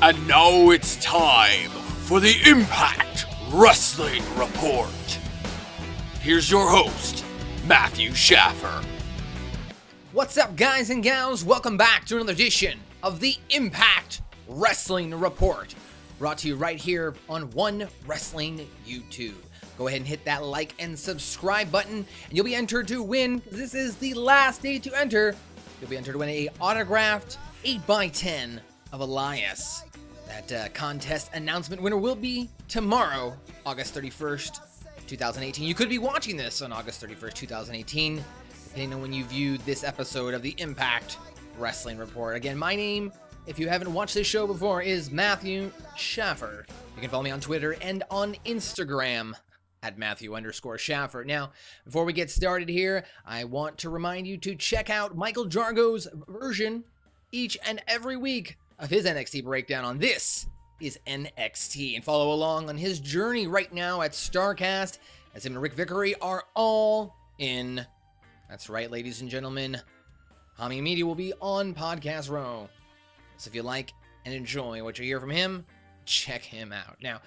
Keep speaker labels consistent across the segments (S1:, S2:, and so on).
S1: And now it's time for the Impact Wrestling Report. Here's your host, Mathew Shaffer.
S2: What's up, guys and gals? Welcome back to another edition of the Impact Wrestling Report, brought to you right here on One Wrestling YouTube. Go ahead and hit that like and subscribe button, and you'll be entered to win. This is the last day to enter. You'll be entered to win a autographed 8x10 of ARIES. That contest announcement winner will be tomorrow, August 31st, 2018. You could be watching this on August 31st, 2018, depending on when you viewed this episode of the Impact Wrestling Report. Again, my name, if you haven't watched this show before, is Mathew Shaffer. You can follow me on Twitter and on Instagram at Mathew_Shaffer. Now, before we get started here, I want to remind you to check out Michael Jargo's version each and every week of his NXT breakdown on This Is NXT, and follow along on his journey right now at StarCast, as him and Rick Vickery are all in. That's right, ladies and gentlemen. Hami Media will be on Podcast Row. So if you like and enjoy what you hear from him, check him out. Now,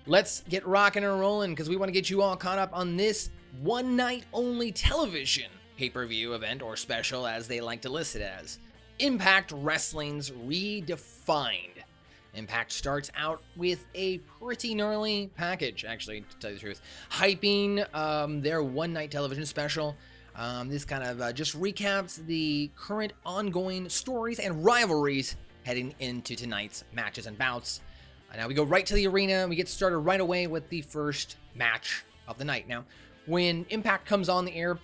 S2: let's get rocking and rolling, because we want to get you all caught up on this one-night-only television pay-per-view event, or special as they like to list it as. Impact Wrestling's ReDefined. Impact starts out with a pretty gnarly package, actually, to tell you the truth, hyping their one-night television special. This kind of just recaps the current ongoing stories and rivalries heading into tonight's matches and bouts. Now we go right to the arena. We get started right away with the first match of the night. Now, when Impact comes on the air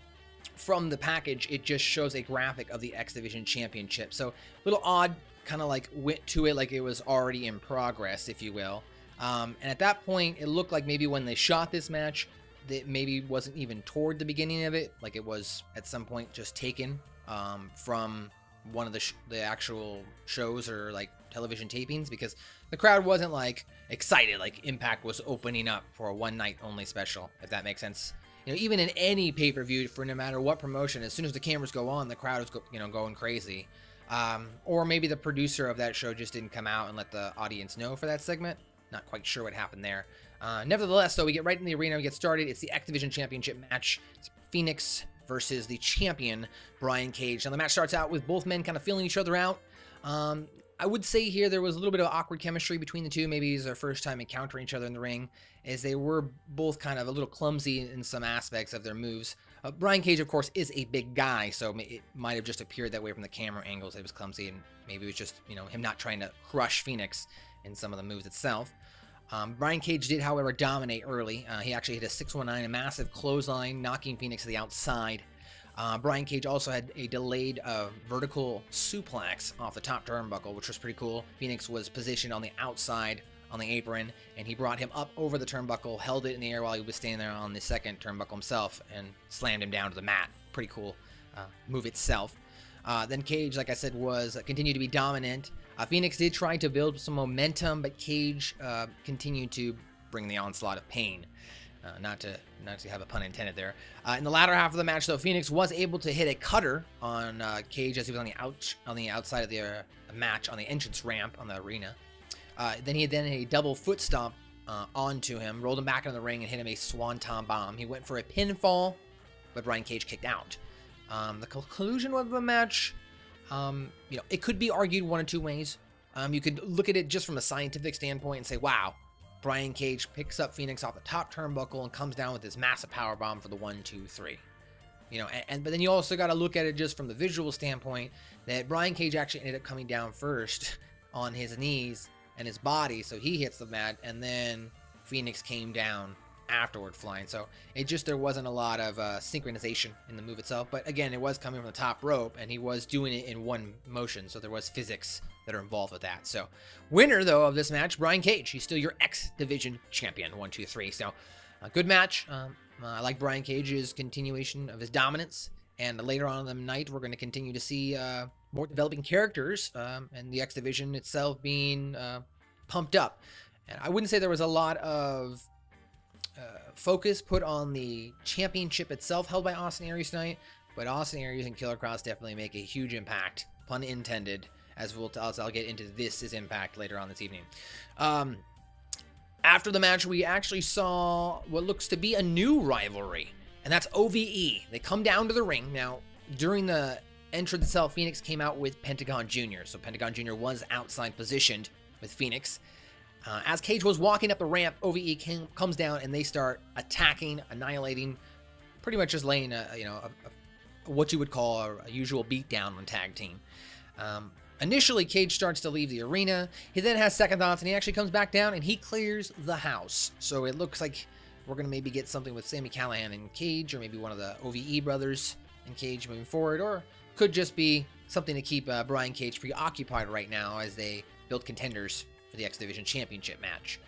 S2: from the package, it just shows a graphic of the X Division Championship. So a little odd, kind of like went to it like it was already in progress, if you will. And at that point, it looked like maybe when they shot this match, that maybe wasn't even toward the beginning of it, like it was at some point just taken from one of the actual shows or like television tapings, because the crowd wasn't like excited like Impact was opening up for a one night only special, if that makes sense. You know, even in any pay-per-view for no matter what promotion, as soon as the cameras go on, the crowd is going crazy. Or maybe the producer of that show just didn't come out and let the audience know for that segment. Not quite sure what happened there. Nevertheless, though, we get right in the arena, we get started. It's the X Division Championship match. It's FENIX versus the champion, Brian Cage. Now, the match starts out with both men kind of feeling each other out. I would say here there was a little bit of awkward chemistry between the two. Maybe it was their first time encountering each other in the ring, as they were both kind of a little clumsy in some aspects of their moves. Brian Cage, of course, is a big guy, so it might have just appeared that way from the camera angles. It was clumsy, and maybe it was just, him not trying to crush FENIX in some of the moves itself. Brian Cage did, however, dominate early. He actually hit a 619, a massive clothesline, knocking FENIX to the outside. Brian Cage also had a delayed vertical suplex off the top turnbuckle, which was pretty cool. FENIX was positioned on the outside on the apron, and he brought him up over the turnbuckle, held it in the air while he was standing there on the second turnbuckle himself, and slammed him down to the mat. Pretty cool move itself. Then Cage, like I said, continued to be dominant. FENIX did try to build some momentum, but Cage continued to bring the onslaught of pain. Not to have a pun intended there. In the latter half of the match, though, FENIX was able to hit a cutter on Cage as he was on the outside of the match, on the entrance ramp on the arena. Then he had a double foot stomp onto him, rolled him back into the ring, and hit him a swanton bomb. He went for a pinfall, but Brian Cage kicked out. The conclusion of the match, it could be argued one of two ways. You could look at it just from a scientific standpoint and say, wow, Brian Cage picks up FENIX off the top turnbuckle and comes down with this massive powerbomb for the 1, 2, 3. But then you also got to look at it just from the visual standpoint that Brian Cage actually ended up coming down first on his knees and his body, so he hits the mat, and then FENIX came down afterward flying. So there wasn't a lot of synchronization in the move itself, but again, it was coming from the top rope, and he was doing it in one motion, so there was physics that are involved with that. So winner, though, of this match, Brian Cage. He's still your X Division champion, 1, 2, 3. So a good match. I like Brian Cage's continuation of his dominance, and later on in the night, we're going to continue to see more developing characters, and the X Division itself being pumped up. And I wouldn't say there was a lot of focus put on the championship itself held by Austin Aries tonight, but Austin Aries and Killer Kross definitely make a huge impact, pun intended, as I'll get into This Is Impact later on this evening. After the match, we actually saw what looks to be a new rivalry, and that's OVE. They come down to the ring. Now, during the entrance itself, FENIX came out with Pentagon Jr. So Pentagon Jr. was outside positioned with FENIX. As Cage was walking up the ramp, OVE comes down and they start attacking, annihilating, pretty much just laying what you would call a usual beatdown on tag team. Initially, Cage starts to leave the arena. He then has second thoughts, and he actually comes back down, and he clears the house. So it looks like we're going to maybe get something with Sami Callihan and Cage, or maybe one of the OVE brothers and Cage moving forward, or could just be something to keep Brian Cage preoccupied right now as they build contenders for the X Division Championship match.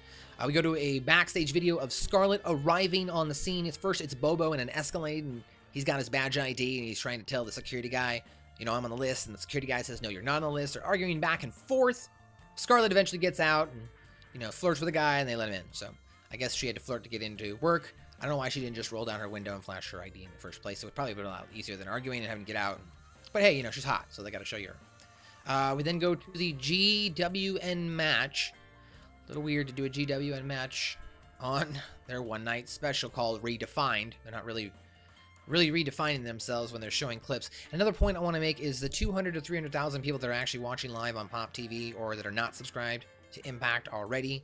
S2: We go to a backstage video of Scarlet arriving on the scene. It's Bobo in an Escalade, and he's got his badge ID, and he's trying to tell the security guy, you know, I'm on the list, and the security guy says, no, you're not on the list. They're arguing back and forth. Scarlet eventually gets out and, you know, flirts with the guy, and they let him in. So I guess she had to flirt to get into work. I don't know why she didn't just roll down her window and flash her ID in the first place. It would probably have been a lot easier than arguing and having to get out. But hey, you know, she's hot, so they got to show you her. We then go to the GWN match. A little weird to do a GWN match on their one-night special called ReDefined. They're not really redefining themselves when they're showing clips. Another point I want to make is the 200 to 300,000 people that are actually watching live on Pop TV or that are not subscribed to Impact already.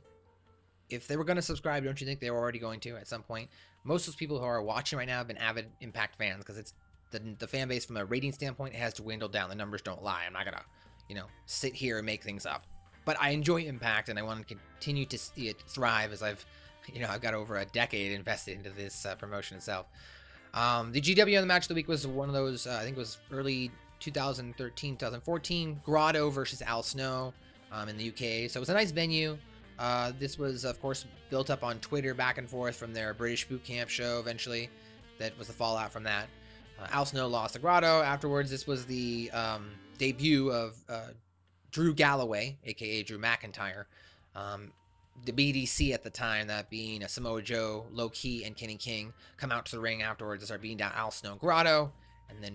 S2: If they were going to subscribe, don't you think they were already going to at some point? Most of those people who are watching right now have been avid Impact fans because it's the fan base from a rating standpoint, it has dwindled down. The numbers don't lie. I'm not going to, you know, sit here and make things up. But I enjoy Impact, and I want to continue to see it thrive as I've got over a decade invested into this promotion itself. The GWN match of the week was one of those, I think it was early 2013, 2014, Grotto versus Al Snow in the UK. So it was a nice venue. This was, of course, built up on Twitter back and forth from their British boot camp show eventually. That was the fallout from that. Al Snow lost to Grotto. Afterwards, this was the debut of Drew Galloway, a.k.a. Drew McIntyre. The BDC at the time, that being Samoa Joe, Low Key, and Kenny King, come out to the ring afterwards and start beating down Al Snow and Grotto, and then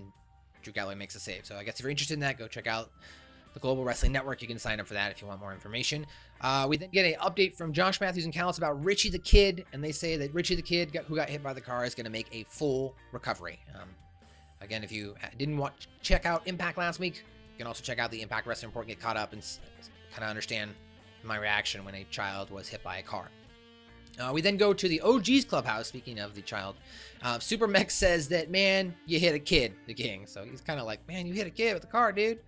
S2: Drew Galloway makes a save. So I guess if you're interested in that, go check out the Global Wrestling Network. You can sign up for that if you want more information. We then get an update from Josh Matthews and Callis about Richie the Kid, and they say that Richie the Kid, who got hit by the car, is going to make a full recovery. Again, if you didn't check out Impact last week, you can also check out the Impact Wrestling Report and get caught up and kind of understand my reaction when a child was hit by a car. We then go to the OG's clubhouse. Speaking of the child, Super Mech says that, man, you hit a kid, the King. So he's kind of like, man, you hit a kid with the car, dude.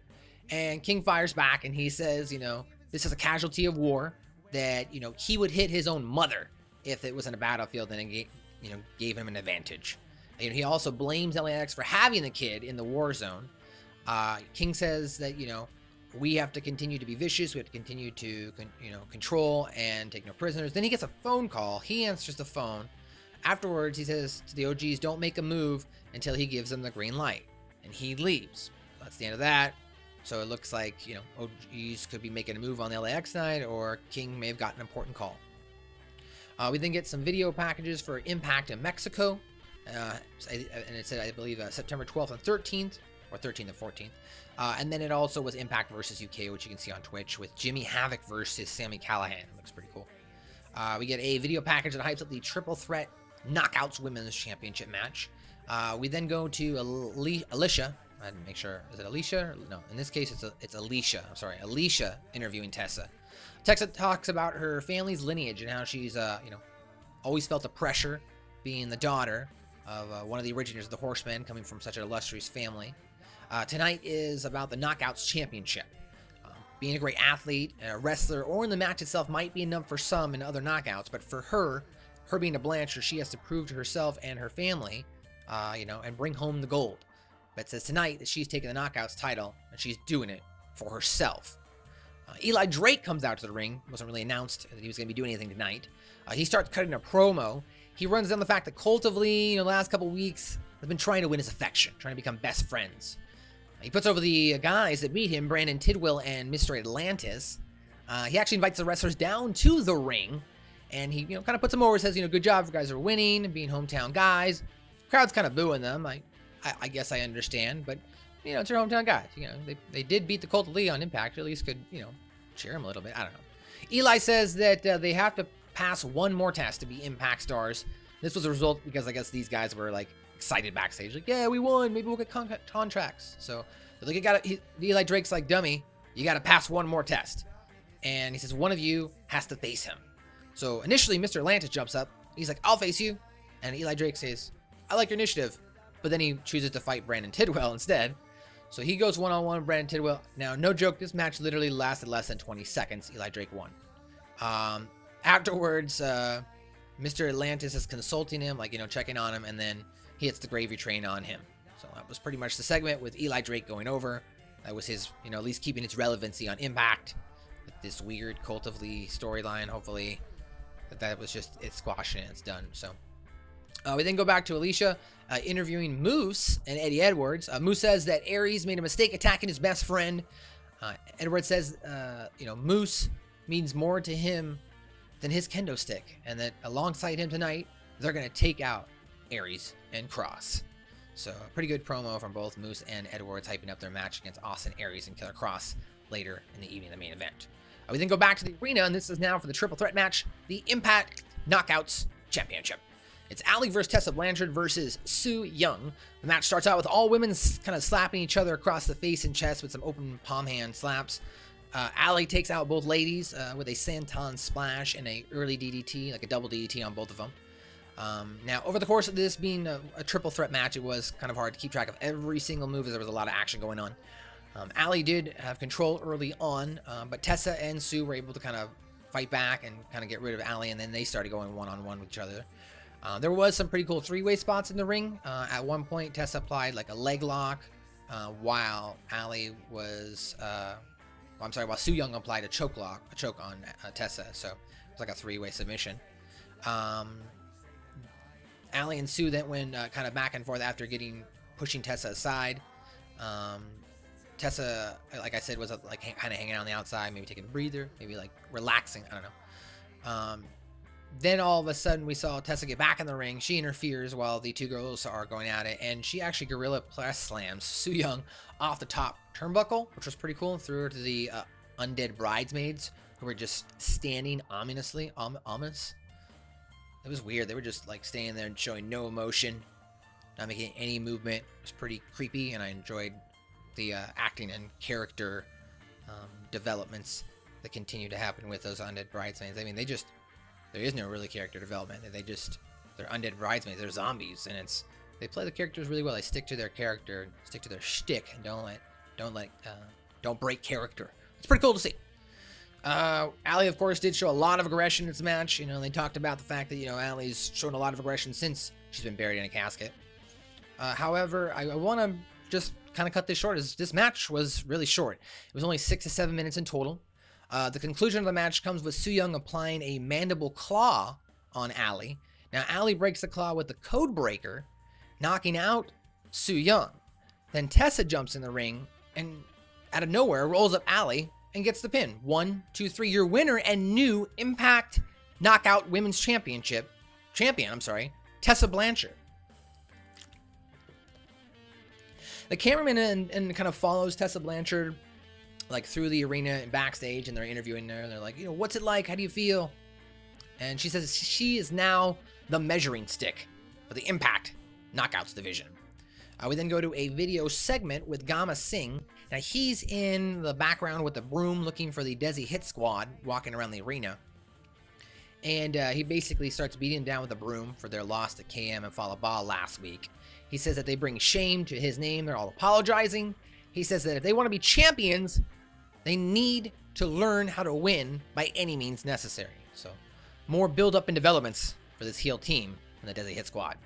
S2: And King fires back and he says, you know, this is a casualty of war, that, you know, he would hit his own mother if it was in a battlefield and it, you know, gave him an advantage. You know, he also blames LAX for having the kid in the war zone. King says that, you know, we have to continue to be vicious. We have to continue to, control and take no prisoners. Then he gets a phone call. He answers the phone. Afterwards, he says to the OGs, don't make a move until he gives them the green light. And he leaves. That's the end of that. So it looks like, you know, OGs could be making a move on the LAX night, or King may have gotten an important call. We then get some video packages for Impact in Mexico. And it said, I believe, September 12th and 13th, or 13th and 14th. And then it also was Impact versus UK, which you can see on Twitch, with Jimmy Havoc versus Sami Callihan. It looks pretty cool. We get a video package that hypes up the Triple Threat Knockouts Women's Championship match. We then go to Alicia. I didn't make sure. Is it Alicia? No, in this case, it's Alicia. I'm sorry, Alicia interviewing Tessa. Tessa talks about her family's lineage and how she's, always felt the pressure being the daughter of one of the originators of the Horsemen, coming from such an illustrious family. Tonight is about the Knockouts Championship. Being a great athlete, a wrestler, or in the match itself might be enough for some in other knockouts, but for her being a Blancher, she has to prove to herself and her family, and bring home the gold. But it says tonight that she's taking the Knockouts title, and she's doing it for herself. Eli Drake comes out to the ring. It wasn't really announced that he was going to be doing anything tonight. He starts cutting a promo. He runs down the fact that Colt of Lee, the last couple weeks, has been trying to win his affection, trying to become best friends. He puts over the guys that beat him, Brandon Tidwell and Mr. Atlantis. He actually invites the wrestlers down to the ring, and he, kind of puts them over, says, good job, you guys are winning, being hometown guys. Crowd's kind of booing them. I I guess I understand, but you know, it's your hometown guys. You know, they did beat the Cult of Lee on Impact. At least could, you know, cheer him a little bit. I don't know. Eli says that they have to pass one more test to be Impact stars. This was a result because I guess these guys were like excited backstage, like, yeah, we won. Maybe we'll get contracts. So like, Eli Drake's like, dummy, you got to pass one more test. And he says one of you has to face him. So initially, Mr. Atlantis jumps up. He's like, I'll face you. And Eli Drake says, I like your initiative. But then he chooses to fight Brandon Tidwell instead. So he goes one-on-one with Brandon Tidwell. Now, no joke, this match literally lasted less than 20 seconds. Eli Drake won. Afterwards, Mr. Atlantis is consulting him, like, you know, checking on him, and then he hits the gravy train on him. So that was pretty much the segment with Eli Drake going over. That was his, you know, at least keeping its relevancy on Impact with this weird Cult of Lee storyline. Hopefully that was just it squashing it. It's done. So we then go back to Alicia interviewing Moose and Eddie Edwards. Moose says that Aries made a mistake attacking his best friend. Edwards says, you know, Moose means more to him than his kendo stick, and that alongside him tonight, they're going to take out Aries and Cross. So a pretty good promo from both Moose and Edwards hyping up their match against Austin Aries and Killer Cross later in the evening, the main event. We then go back to the arena, and this is now for the triple threat match, the Impact Knockouts Championship. It's Allie versus Tessa Blanchard versus Su Yung. The match starts out with all women kind of slapping each other across the face and chest with some open palm hand slaps. Allie takes out both ladies with a Santon Splash and a early DDT, like a double DDT on both of them. Now, over the course of this being a triple threat match, it was kind of hard to keep track of every single move as there was a lot of action going on. Allie did have control early on, but Tessa and Sue were able to kind of fight back and kind of get rid of Allie, and then they started going one-on-one with each other. There was some pretty cool three-way spots in the ring. At one point, Tessa applied like a leg lock, while Allie was, while Su Yung applied a choke on Tessa. So it was like a three-way submission. Allie and Sue then went kind of back and forth after pushing Tessa aside. Tessa, like I said, was like kind of hanging on the outside, maybe taking a breather, maybe like relaxing. I don't know. Then all of a sudden we saw Tessa get back in the ring. She interferes while the two girls are going at it, and she actually gorilla press slams Su Yung off the top turnbuckle, which was pretty cool, and threw her to the undead bridesmaids who were just standing ominously. Ominous. It was weird. They were just like standing there and showing no emotion, not making any movement. It was pretty creepy, and I enjoyed the acting and character developments that continue to happen with those undead bridesmaids. I mean, there is no really character development. They're undead bridesmaids. They're zombies, and they play the characters really well. They stick to their character, stick to their shtick, and don't break character. It's pretty cool to see. Allie, of course, did show a lot of aggression in this match. You know, they talked about the fact that, you know, Allie's shown a lot of aggression since she's been buried in a casket. However, I want to just kind of cut this short, as this match was really short. It was only 6 to 7 minutes in total. The conclusion of the match comes with Su Yung applying a mandible claw on Allie. Now, Allie breaks the claw with the code breaker, knocking out Su Yung. Then Tessa jumps in the ring and out of nowhere rolls up Allie and gets the pin. 1, 2, 3. Your winner and new Impact Knockout Women's champion, Tessa Blanchard. The cameraman and kind of follows Tessa Blanchard like through the arena and backstage, and they're interviewing her, and they're like, you know, what's it like? How do you feel? And she says she is now the measuring stick for the Impact Knockouts division. We then go to a video segment with Gama Singh. Now, he's in the background with the broom looking for the Desi Hit Squad walking around the arena. And he basically starts beating them down with a broom for their loss to KM and Falaba last week. He says that they bring shame to his name. They're all apologizing. He says that if they want to be champions, they need to learn how to win by any means necessary. So, more build-up and developments for this heel team in the Desi Hit Squad.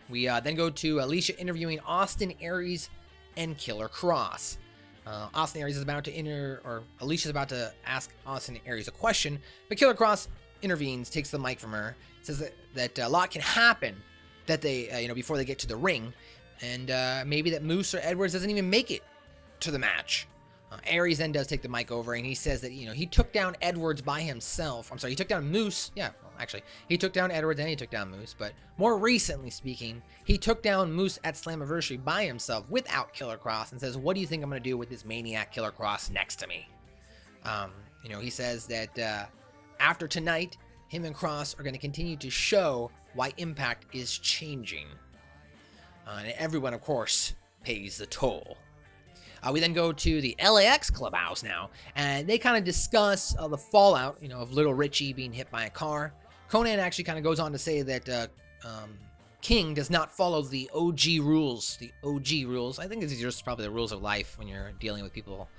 S2: We then go to Alicia interviewing Austin Aries and Killer Cross. Austin Aries is about to Alicia's about to ask Austin Aries a question, but Killer Cross intervenes, takes the mic from her, says that a lot can happen that they, before they get to the ring, and maybe that Moose or Edwards doesn't even make it to the match. Aries then does take the mic over, and he says that, you know, he took down Edwards by himself. I'm sorry, he took down Moose. Yeah, well, actually, he took down Edwards and he took down Moose. But more recently speaking, he took down Moose at Slammiversary by himself without Killer Cross, and says, what do you think I'm going to do with this maniac Killer Cross next to me? You know, he says that after tonight, him and Cross are going to continue to show why Impact is changing. And everyone, of course, pays the toll. We then go to the LAX clubhouse now, and they kind of discuss the fallout, you know, of Little Richie being hit by a car. Conan actually kind of goes on to say that King does not follow the OG rules. The OG rules. I think these are just probably the rules of life when you're dealing with people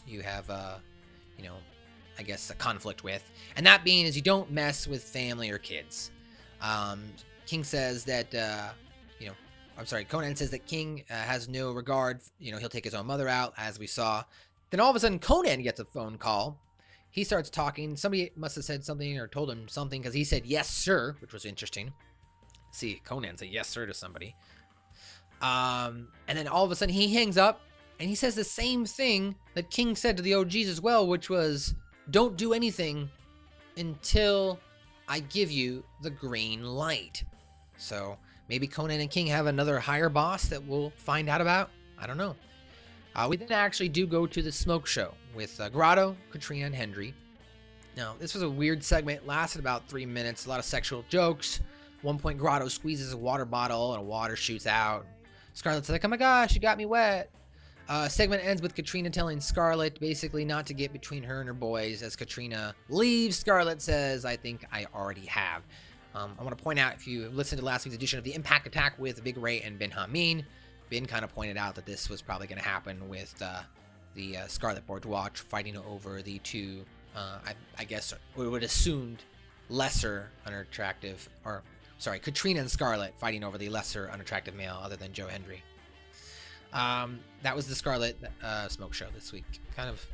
S2: you have, you know, I guess a conflict with. And that being is you don't mess with family or kids. King says that, you know, I'm sorry, Conan says that King has no regard. You know, he'll take his own mother out, as we saw. Then all of a sudden, Conan gets a phone call. He starts talking. Somebody must have said something or told him something, because he said, yes, sir, which was interesting. See, Conan say yes, sir, to somebody. And then all of a sudden, he hangs up, and he says the same thing that King said to the OGs as well, which was, don't do anything until I give you the green light. So maybe Conan and King have another higher boss that we'll find out about. I don't know. We then actually do go to the smoke show with Grotto, Katrina, and Hendry. Now, this was a weird segment. It lasted about 3 minutes. A lot of sexual jokes. At one point, Grotto squeezes a water bottle and water shoots out. Scarlet's like, oh my gosh, you got me wet. Segment ends with Katrina telling Scarlet basically not to get between her and her boys. As Katrina leaves, Scarlet says, I think I already have. I want to point out, if you listened to last week's edition of the Impact Attack with Big Ray and Ben Hameen, Ben kind of pointed out that this was probably going to happen with the Scarlet Bourgeois fighting over the two, I guess we would assumed lesser unattractive, or sorry, Katrina and Scarlet fighting over the lesser unattractive male other than Joe Hendry. That was the Scarlet smoke show this week. Kind of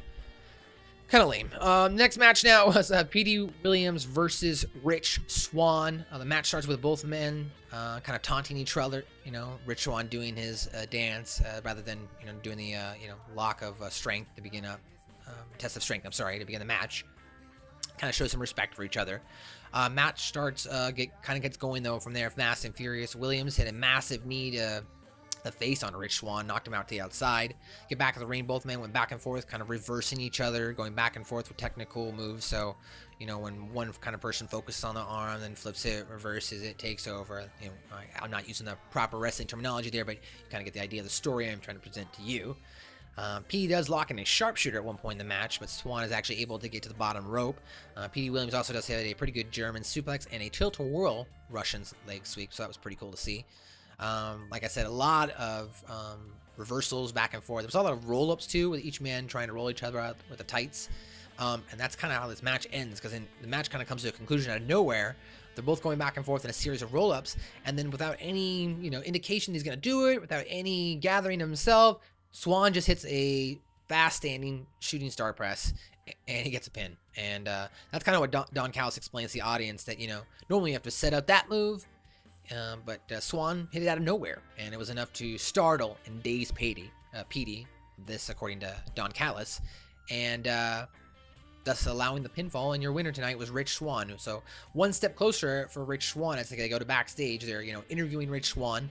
S2: lame. Next match now was Petey Williams versus Rich Swann. The match starts with both men kind of taunting each other. You know, Rich Swann doing his dance rather than, you know, doing the you know, lock of strength to begin a test of strength. I'm sorry, to begin the match. Kind of show some respect for each other. Match starts gets going though from there, fast and furious. Williams hit a massive knee to the face on Rich Swann, knocked him out to the outside. Get back in the ring, both men went back and forth, kind of reversing each other, going back and forth with technical moves. So, you know, when one kind of person focuses on the arm, then flips it, reverses it, takes over. You know, I'm not using the proper wrestling terminology there, but you kind of get the idea of the story I'm trying to present to you. Petey does lock in a sharpshooter at one point in the match, but Swann is actually able to get to the bottom rope. Petey Williams also does have a pretty good German suplex and a tilt-a-whirl Russian leg sweep, so that was pretty cool to see. Like I said, a lot of reversals back and forth. There was a lot of roll-ups too, with each man trying to roll each other out with the tights. And that's kind of how this match ends, because the match kind of comes to a conclusion out of nowhere. They're both going back and forth in a series of roll-ups, and then without any, you know, indication he's going to do it, without any gathering himself, Swann just hits a fast-standing shooting star press, and he gets a pin. And that's kind of what Don Callis explains to the audience, that, you know, normally you have to set up that move, but Swann hit it out of nowhere, and it was enough to startle and daze Petey. This according to Don Callis, and thus allowing the pinfall. And your winner tonight was Rich Swann. So one step closer for Rich Swann as they go to backstage. They're, you know, interviewing Rich Swann,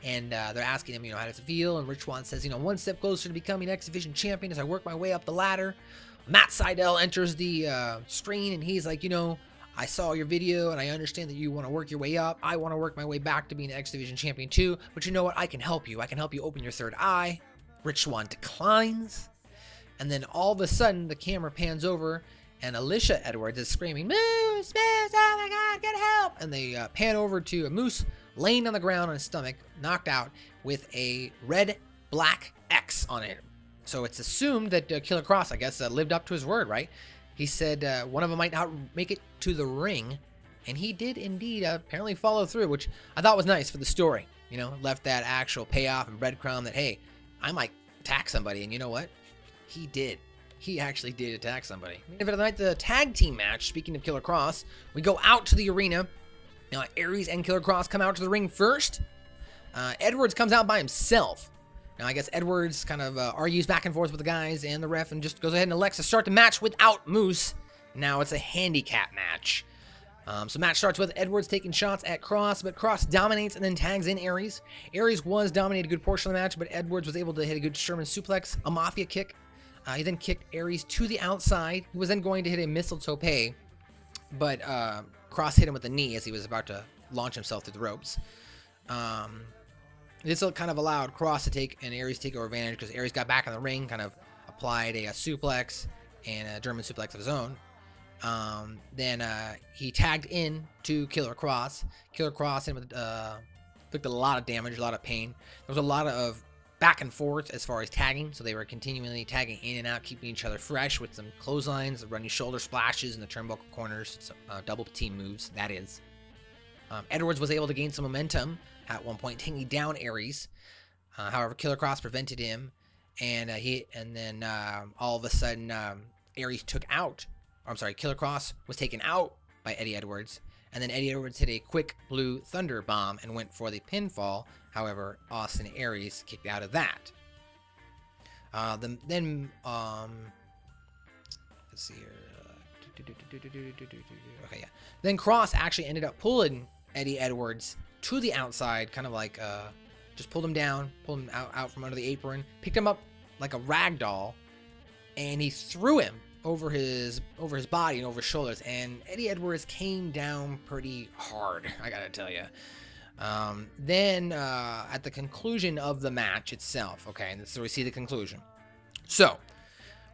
S2: and they're asking him, you know, how does it feel? And Rich Swann says, you know, one step closer to becoming X Division champion as I work my way up the ladder. Matt Seidel enters the screen, and he's like, you know, I saw your video, and I understand that you want to work your way up. I want to work my way back to being X Division champion too, but you know what? I can help you. I can help you open your third eye. Rich Swann declines, and then all of a sudden, the camera pans over, and Alicia Edwards is screaming, Moose, Moose, oh my God, get help! And they pan over to a Moose laying on the ground on his stomach, knocked out, with a red-black X on it. So it's assumed that Killer Cross, I guess, lived up to his word, right? He said one of them might not make it to the ring, and he did indeed apparently follow through, which I thought was nice for the story. You know, left that actual payoff and breadcrumb that, hey, I might attack somebody, and you know what? He did. He actually did attack somebody. Main event of the night, the tag team match. Speaking of Killer Cross, we go out to the arena. Now, Aries and Killer Cross come out to the ring first. Edwards comes out by himself. Now, I guess Edwards kind of argues back and forth with the guys and the ref and just goes ahead and elects to start the match without Moose. Now it's a handicap match. So match starts with Edwards taking shots at Cross, but Cross dominates and then tags in Aries. Aries was dominating a good portion of the match, but Edwards was able to hit a good Sherman suplex, a Mafia kick. He then kicked Aries to the outside. He was then going to hit a missile tope, but Cross hit him with the knee as he was about to launch himself through the ropes. This kind of allowed Cross to take and Aries to take over advantage because Aries got back in the ring, kind of applied a suplex and a German suplex of his own. Then he tagged in to Killer Cross. Killer Cross inflicted a lot of damage, a lot of pain. There was a lot of back and forth as far as tagging, so they were continually tagging in and out, keeping each other fresh with some clotheslines, running shoulder splashes in the turnbuckle corners, some, double team moves, that is. Edwards was able to gain some momentum at one point, taking down Aries. However, Killer Cross prevented him, and then all of a sudden, Aries took out. I'm sorry, Killer Cross was taken out by Eddie Edwards, and then Eddie Edwards hit a quick blue thunder bomb and went for the pinfall. However, Austin Aries kicked out of that. Let's see here. Okay, yeah. Then Cross actually ended up pulling Eddie Edwards to the outside, kind of like just pulled him down, pulled him out from under the apron, picked him up like a rag doll, and he threw him over his body and over his shoulders, and Eddie Edwards came down pretty hard, I gotta tell you. Then at the conclusion of the match itself, okay, and so we see the conclusion. So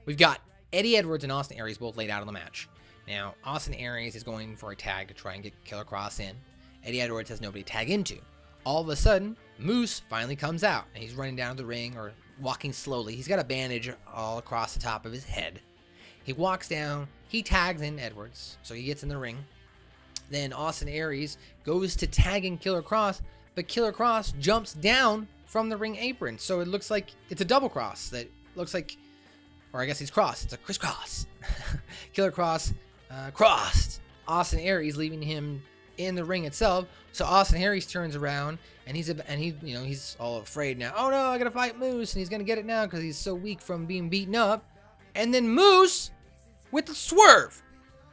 S2: we've got Eddie Edwards and Austin Aries both laid out on the match. Now Austin Aries is going for a tag to try and get Killer Cross in. Eddie Edwards has nobody to tag into. All of a sudden, Moose finally comes out, and he's running down the ring or walking slowly. He's got a bandage all across the top of his head. He walks down, he tags in Edwards, so he gets in the ring. Then Austin Aries goes to tag in Killer Cross, but Killer Cross jumps down from the ring apron. So it looks like it's a double cross that looks like, or I guess he's crossed. It's a crisscross. Killer Cross crossed Austin Aries, leaving him in the ring itself. So Austin Aries turns around and he's all afraid now. Oh no, I gotta fight Moose, and he's gonna get it now because he's so weak from being beaten up. And then Moose, with the swerve,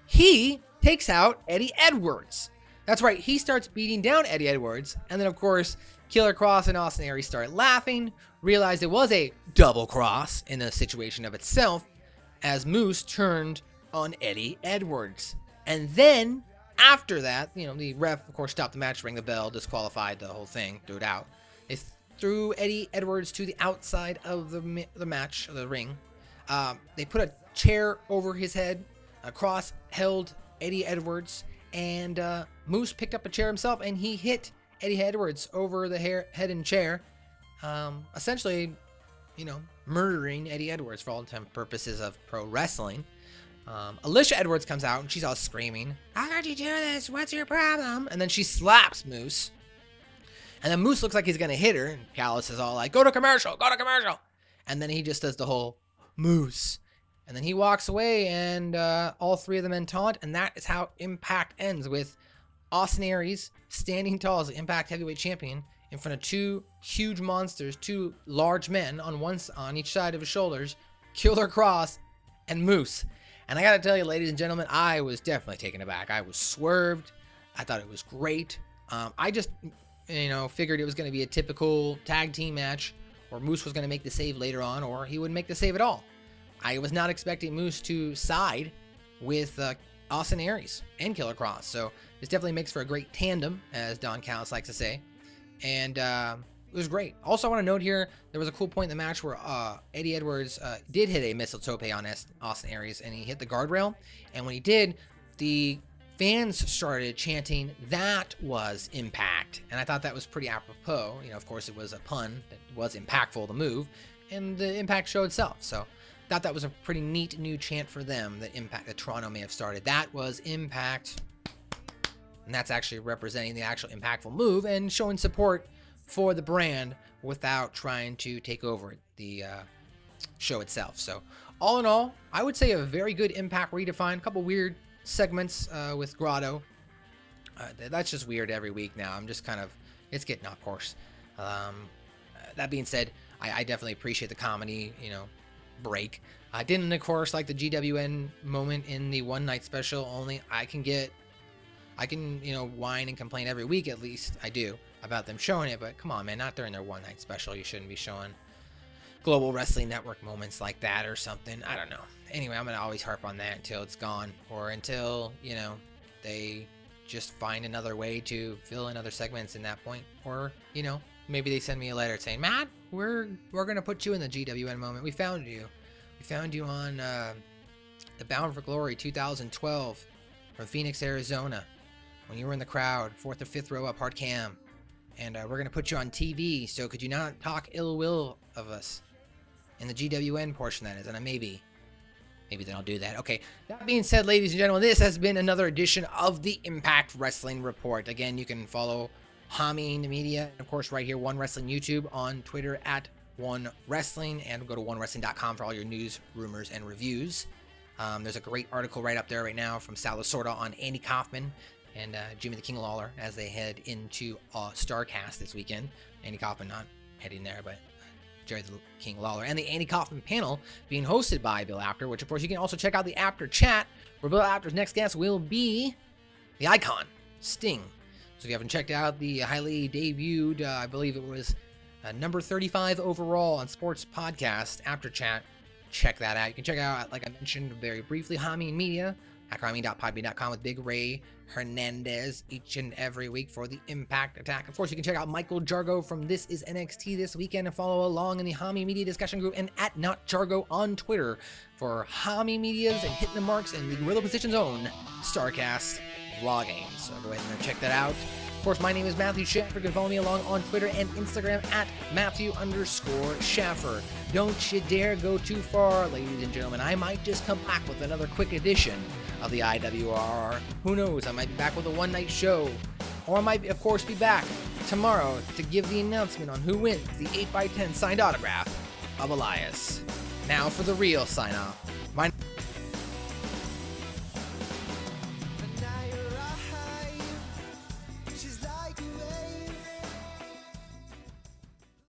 S2: he takes out Eddie Edwards. That's right, he starts beating down Eddie Edwards, and then of course Killer Cross and Austin Aries start laughing, realized it was a double cross in a situation of itself, as Moose turned on Eddie Edwards. And then after that, the ref of course stopped the match, rang the bell, disqualified the whole thing, threw it out. They threw Eddie Edwards to the outside of the match, of the ring. They put a chair over his head. Cross held Eddie Edwards, and Moose picked up a chair himself, and he hit Eddie Edwards over the head and chair, essentially, murdering Eddie Edwards for all intents and purposes of pro wrestling. Alicia Edwards comes out, and she's all screaming, "How could you do this? What's your problem?" And then she slaps Moose, and then Moose looks like he's gonna hit her, and Callis is all like, "Go to commercial, go to commercial," and then he just does the whole Moose. And then he walks away, and all three of the men taunt, and that is how Impact ends, with Austin Aries standing tall as the Impact Heavyweight Champion in front of two huge monsters, two large men on each side of his shoulders, Killer Cross and Moose. And I gotta tell you, ladies and gentlemen, I was definitely taken aback. I was swerved. I thought it was great. I just, figured it was going to be a typical tag team match, or Moose was going to make the save later on, or he wouldn't make the save at all. I was not expecting Moose to side with Austin Aries and Killer Cross. So this definitely makes for a great tandem, as Don Callis likes to say. And it was great. Also, I want to note here, there was a cool point in the match where Eddie Edwards did hit a missile tope on Austin Aries, and he hit the guardrail. And when he did, the fans started chanting, "That was Impact." And I thought that was pretty apropos. Of course, it was a pun that was impactful, the move, and the Impact show itself. So thought that was a pretty neat new chant for them that Toronto may have started. That was Impact. And that's actually representing the actual impactful move and showing support for the brand without trying to take over the show itself. So all in all, I would say a very good Impact Redefined. A couple weird segments with Grotto. That's just weird every week now. I'm just it's getting off course. That being said, I definitely appreciate the comedy, you know, break. I didn't, of course, like the GWN moment in the one night special. Only I can, you know, whine and complain every week, at least I do, about them showing it. But come on, man, not during their one night special. You shouldn't be showing Global Wrestling Network moments like that or something. I don't know. Anyway, I'm gonna always harp on that until it's gone, or until, you know, they just find another way to fill in other segments in that point, or, you know, maybe they send me a letter saying, Matt, we're gonna put you in the GWN moment. We found you on the Bound for Glory 2012 from Phoenix, Arizona, when you were in the crowd, 4th or 5th row up, hard cam, and we're gonna put you on TV. So could you not talk ill will of us in the GWN portion, that is? And maybe then I'll do that. Okay, that being said, ladies and gentlemen, this has been another edition of the Impact Wrestling Report. Again, you can follow Hami Media, and of course, right here, One Wrestling YouTube, on Twitter at One Wrestling, and go to onewrestling.com for all your news, rumors, and reviews. There's a great article right up there right now from Sal Lasorda on Andy Kaufman and Jimmy the King Lawler as they head into StarCast this weekend. Andy Kaufman not heading there, but Jerry the King Lawler, and the Andy Kaufman panel being hosted by Bill Apter, which of course you can also check out the Apter chat, where Bill Apter's next guest will be the Icon, Sting. So if you haven't checked out the highly debuted, I believe it was number 35 overall on Sports Podcast, Apter chat, check that out. You can check out, like I mentioned very briefly, Hami Media, hackerhami.podbean.com with Big Ray Hernandez each and every week for the Impact Attack. Of course, you can check out Michael Jargo from This Is NXT this weekend and follow along in the Hami Media discussion group and at NotJargo on Twitter for Hami Media's and Hitting the Marks and the Gorilla Position's own StarCast vlogging. So go ahead and check that out. Of course, my name is Mathew Shaffer. You can follow me along on Twitter and Instagram at Mathew_Shaffer. Don't you dare go too far, ladies and gentlemen. I might just come back with another quick edition of the IWR. Who knows? I might be back with a one-night show. Or I might, of course, be back tomorrow to give the announcement on who wins the 8x10 signed autograph of Elias. Now for the real sign-off.